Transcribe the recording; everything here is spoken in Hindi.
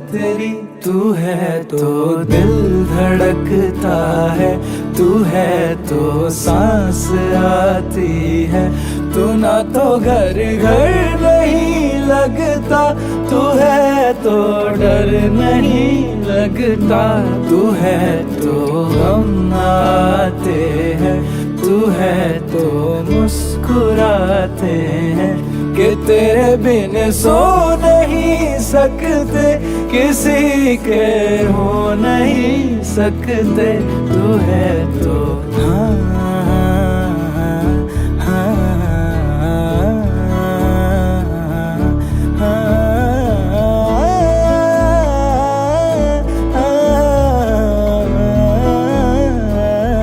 तेरी, तू है तो दिल धड़कता है, तू है तो सांस आती है, तू ना तो घर घर नहीं लगता, तू है तो डर नहीं लगता, तू है तो गम आते हैं, तू है तो मुस्कुराते हैं, कि तेरे बिन सो नहीं सकते, किसी के हो नहीं सकते, तू है तो हाँ।